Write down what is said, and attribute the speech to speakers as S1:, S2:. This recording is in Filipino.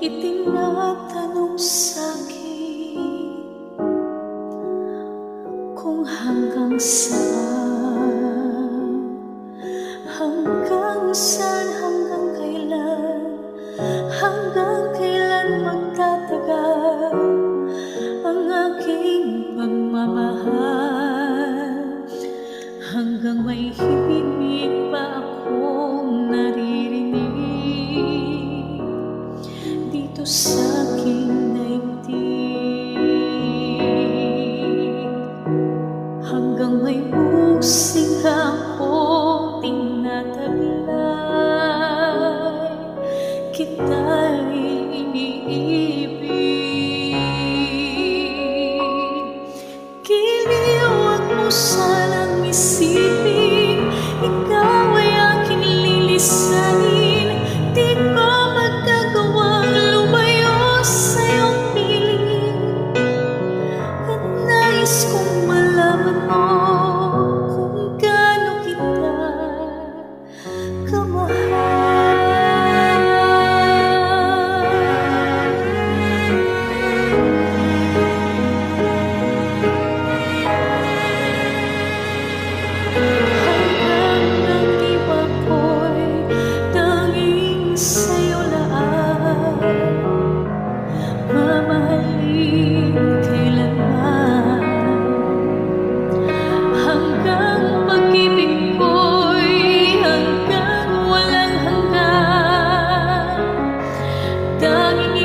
S1: Itinatanong sa'kin kung hanggang saan, hanggang saan, hanggang kailan magtatagal ang aking pagmamahal, hanggang may himig pa akong naririnig dito sa aking daigdig, hanggang may musika akong tinataglay, kita'y iniibig. Giliw, wag mo sanang isipin ikaw ay aking lilisanin. Di ko magagawang lumayo sa iyong piling, at nais kong malaman mo kung gaano kita kamahal. Hanggang ang diwa ko'y tanging sa'yo laan, mamahalin kailanman. Hanggang pag-ibig ko'y hanggang walang hanggan, tanging